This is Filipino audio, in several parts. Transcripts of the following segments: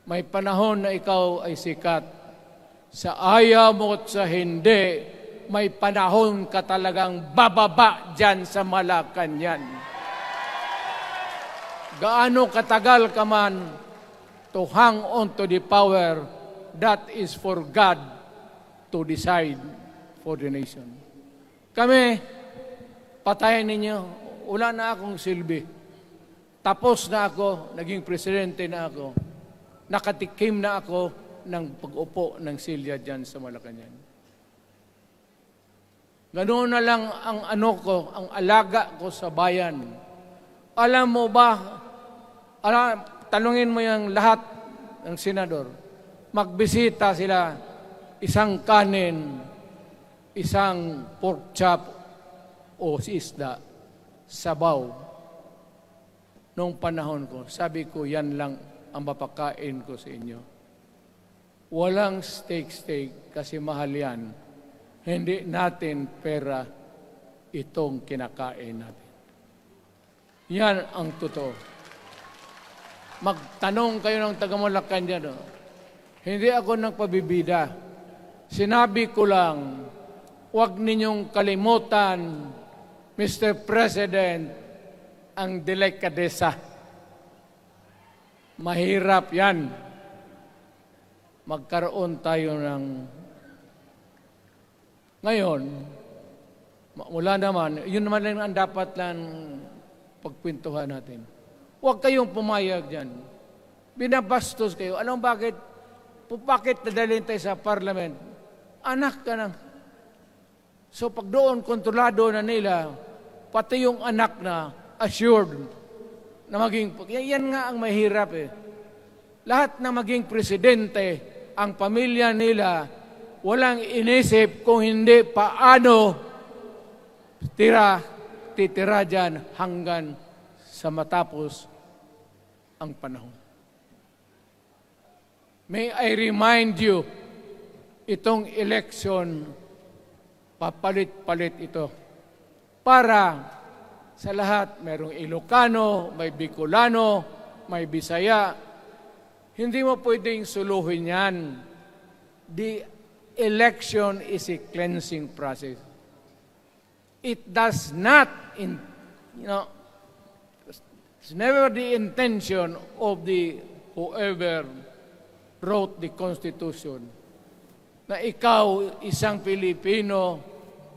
May panahon na ikaw ay sikat. Sa ayaw mo at sa hindi, may panahon ka talagang bababa dyan sa Malacanang. Gaano katagal ka man to hang on to the power, that is for God to decide for the nation. Kami, patayin ninyo, wala na akong silbi. Tapos na ako, naging presidente na ako. Nakatikim na ako ng pag-upo ng silya dyan sa Malacanang. Ganoon na lang ang ang alaga ko sa bayan. Alam mo ba, tanungin mo yung lahat ng senador, magbisita sila, isang kanin, isang pork chop o isda, sabaw. Noong panahon ko, sabi ko, yan lang ang mapakain ko sa inyo. Walang steak kasi mahal yan. Hindi natin pera itong kinakain natin. Yan ang totoo. Magtanong kayo ng taga-Malacanang. Hindi ako nagpabibida. Sinabi ko lang, huwag ninyong kalimutan, Mr. President, ang delikadesa. Mahirap yan. Magkaroon tayo ng... Ngayon, mula naman, yun naman lang ang dapat lang pagpintuhan natin. Huwag kayong pumayag dyan. Binabastos kayo. Anong bakit? Bakit nadalhin tayo sa parliament? Anak ka na. So pag doon, kontrolado na nila, pati yung anak na assured na maging... Yan nga ang mahirap eh. Lahat na maging presidente, ang pamilya nila, walang inisip kung hindi paano titira dyan hanggang sa matapos ang panahon. May I remind you, itong election, papalit-palit ito. Para sa lahat, mayroong Ilocano, may Bicolano, may Bisaya. Hindi mo pwedeng suluhin yan. The election is a cleansing process. It does not, it's never the intention of the whoever wrote the Constitution na ikaw, isang Pilipino,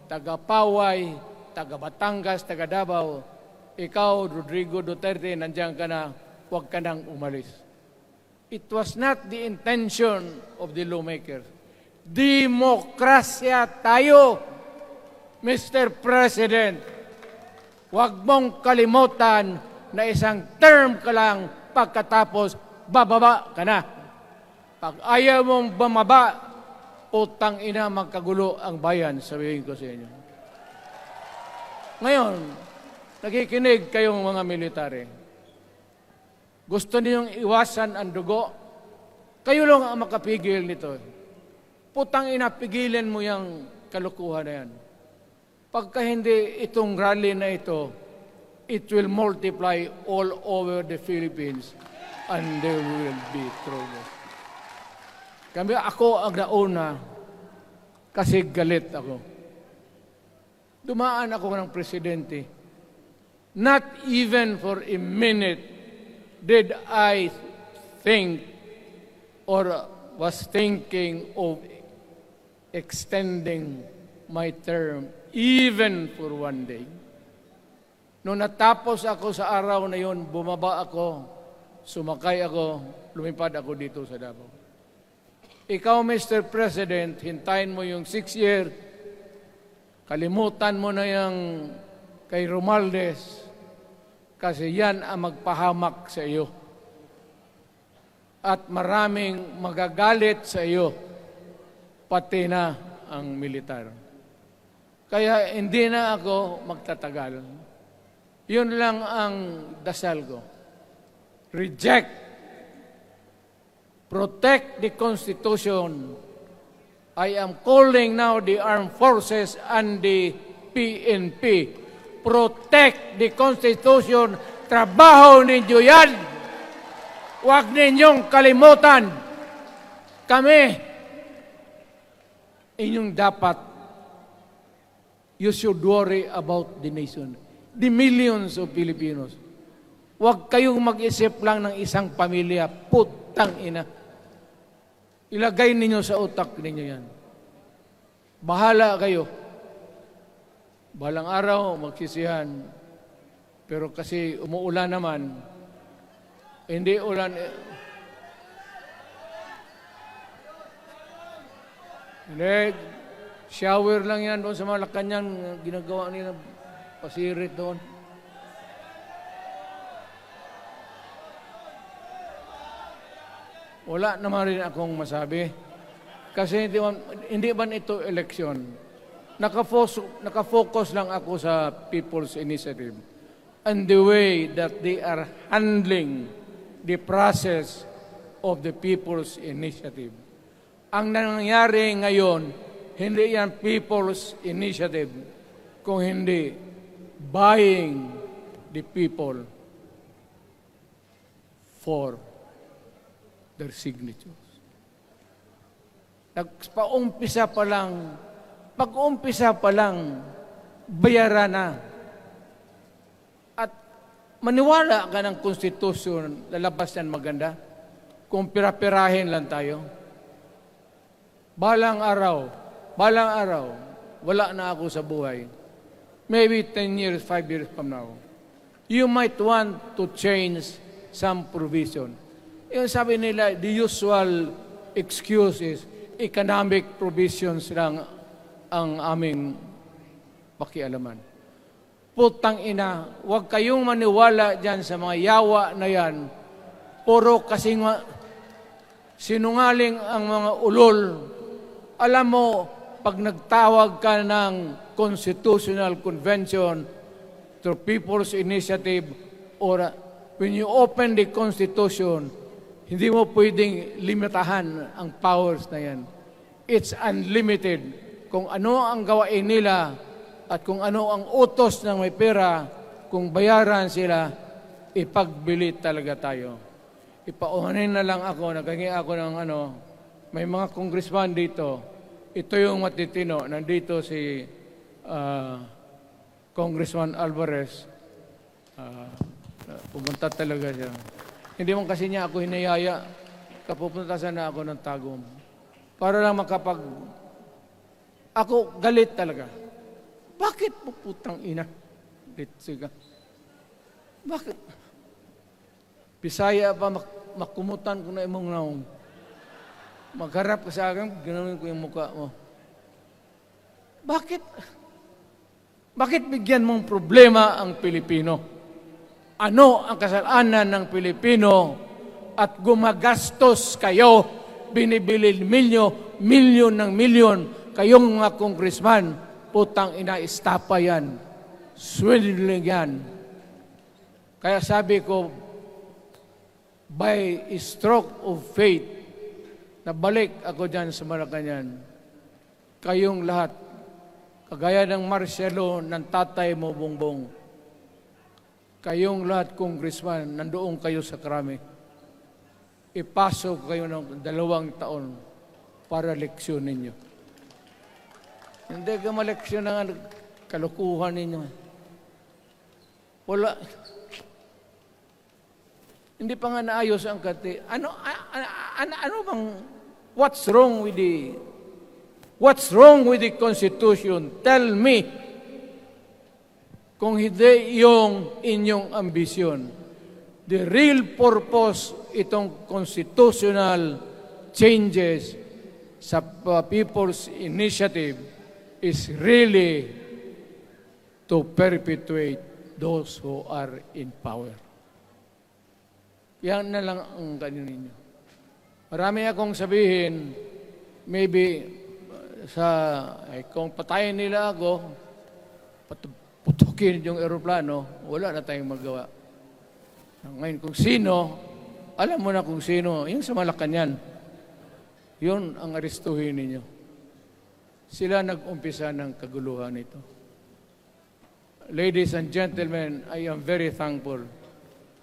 taga-Paway, taga-Batangas, taga-Davao, ikaw, Rodrigo Duterte, nandiyan ka na, huwag ka nang umalis. It was not the intention of the lawmakers. Demokrasya tayo, Mr. President. Huwag mong kalimutan na isang term ka lang pagkatapos bababa ka na. Pag ayaw mong bumaba, utang ina magkagulo ang bayan, sabihin ko sa inyo. Ngayon, nakikinig kayong mga military. Gusto niyong iwasan ang dugo? Kayo lang ang makapigil nito. Putang ina, pigilan mo yung kalukuhan na yan. Pagka hindi itong rally na ito, it will multiply all over the Philippines and there will be trouble. Kami, ako ang nauna kasi galit ako. Dumaan ako ng presidente. Not even for a minute did I think or was thinking of extending my term even for one day. Nung natapos ako sa araw na yon, bumaba ako, sumakay ako, lumipad ako dito sa Davao. Ikaw, Mr. President, hintayin mo yung 6 year, kalimutan mo na yung kay Romualdez, kasi yan ang magpahamak sa iyo. At maraming magagalit sa iyo, pati na ang militar. Kaya hindi na ako magtatagal. Yun lang ang dasal ko. Reject. Protect the Constitution. I am calling now the armed forces and the PNP. Protect the Constitution. Trabaho ninyo yan. Huwag ninyong kalimutan. Kami, inyong dapat, you should worry about the nation. The millions of Filipinos. Huwag kayong mag-isip lang ng isang pamilya. Putang ina. Ilagay ninyo sa utak ninyo yan. Bahala kayo. Balang araw, magsisihan. Pero kasi umuulan naman, hindi ulan. Hindi, shower lang yan doon sa Malacanang, ginagawa nila, pasirit doon. Wala naman rin akong masabi. Kasi hindi ba ito eleksyon? Nakafocus lang ako sa People's Initiative and the way that they are handling the process of the People's Initiative. Ang nangyayari ngayon, hindi yan People's Initiative, kung hindi buying the people for their signatures. Pag-umpisa pa lang, bayaran na. At maniwala ka ng konstitusyon, lalabas yan maganda. Kung pira-pirahin lang tayo. Balang araw, wala na ako sa buhay. Maybe 10 years, 5 years from now. You might want to change some provision. Yung sabi nila, the usual excuse is, economic provisions lang ang aming pakialaman. Putang ina, huwag kayong maniwala dyan sa mga yawa na yan. Puro kasing sinungaling ang mga ulol. Alam mo, pag nagtawag ka ng Constitutional Convention through People's Initiative or when you open the Constitution, hindi mo pwedeng limitahan ang powers na yan. It's unlimited. Kung ano ang gawain nila at kung ano ang utos ng may pera, kung bayaran sila, ipagbili talaga tayo. Ipauhanin na lang ako, naghangi ako ng may mga congressman dito. Ito yung matitino. Nandito si Congressman Alvarez. Pumunta talaga siya. Hindi mo kasi niya ako hinayaya. Kapupunta sana ako ng Tagum. Para lang ako galit talaga. Bakit po putang ina? Siga. Bakit? Bisaya pa makumutan ko na imong naong. Magharap ka sa akin, ganoon ko yung mukha mo. Bakit? Bakit bigyan mong problema ang Pilipino? Ano ang kasalanan ng Pilipino at gumagastos kayo, binibili milyon ng milyon, kayong mga congressman, putang ina, istapa yan. Swindling yan. Kaya sabi ko, by stroke of faith, nabalik ako dyan sa Malacanang, kayong lahat, kagaya ng Marcelo, ng tatay mo, Bongbong, kayong lahat, congressman, nandoon kayo sa Krami. Ipasok kayo ng 2 taon para leksyon ninyo. Hindi ka maleksyon ng kalukuhan ninyo. Wala. Hindi pa nga naayos ang kati. Ano bang, what's wrong with the Constitution? Tell me. Kung hindi yung inyong ambisyon. The real purpose itong constitutional changes sa People's Initiative is really to perpetuate those who are in power. Yan na lang ang ganyan ninyo. Marami akong sabihin, maybe kung patayin nila ako, putukin yung eroplano, wala na tayong magawa. Ngayon, kung sino, alam mo na kung sino, yung sa Malacanang, yun ang aristuhin ninyo. Sila nag-umpisa ng kaguluhan ito. Ladies and gentlemen, I am very thankful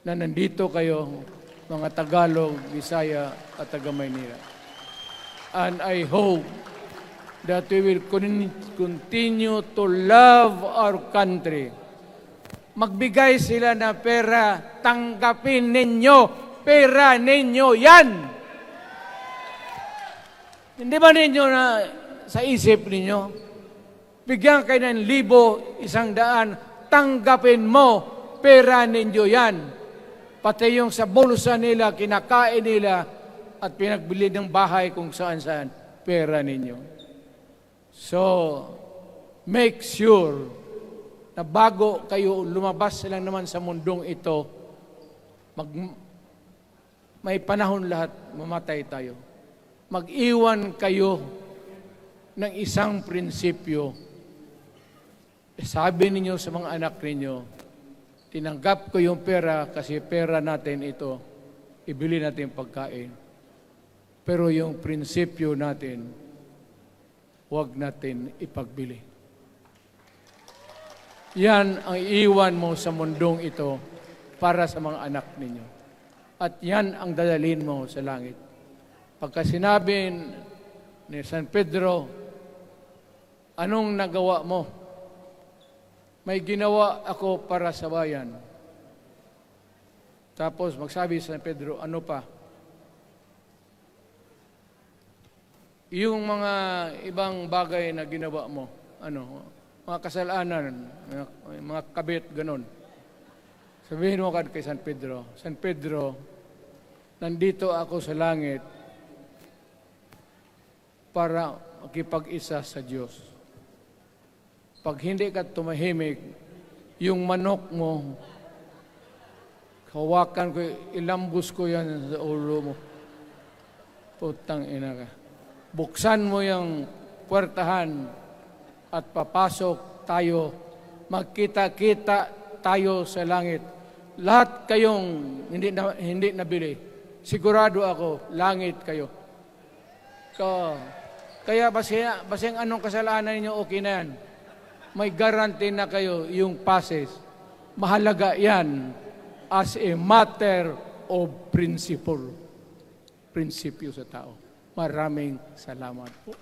na nandito kayo mga Tagalog, Bisaya at taga-Maynila. And I hope that we will continue to love our country. Magbigay sila na pera, tanggapin ninyo, pera ninyo yan. Hindi ba ninyo na sa isip ninyo? Bigyan kayo ng 1,000, 100, tanggapin mo, pera ninyo yan. Pati yung sa bulsa nila, kinakain nila, at pinagbili ng bahay kung saan-saan, pera ninyo. So, make sure na bago kayo lumabas lang naman sa mundong ito, may panahon lahat, mamatay tayo. Mag-iwan kayo ng isang prinsipyo. Sabi ninyo sa mga anak ninyo, tinanggap ko yung pera kasi pera natin ito, ibili natin pagkain. Pero yung prinsipyo natin, huwag natin ipagbili. Yan ang iiwan mo sa mundong ito para sa mga anak ninyo. At yan ang dadalhin mo sa langit. Pagka sinabi ni San Pedro, anong nagawa mo? May ginawa ako para sa bayan. Tapos magsabi si San Pedro, ano pa? Yung mga ibang bagay na ginawa mo, mga kasalanan, mga kabit, ganon. Sabihin mo kay San Pedro, nandito ako sa langit para makipag-isa sa Diyos. Pag hindi ka tumahimik, yung manok mo, hawakan ko, ilambus ko yan sa ulo mo. Putang ina ka. Buksan mo yung puwertahan at papasok tayo, magkita-kita tayo sa langit. Lahat kayong hindi nabili, sigurado ako, langit kayo. Kaya basing anong kasalanan ninyo, okay na yan. May guarantee na kayo yung passes. Mahalaga yan as a matter of principle. Prinsipyo sa tao. Maraming salamat po.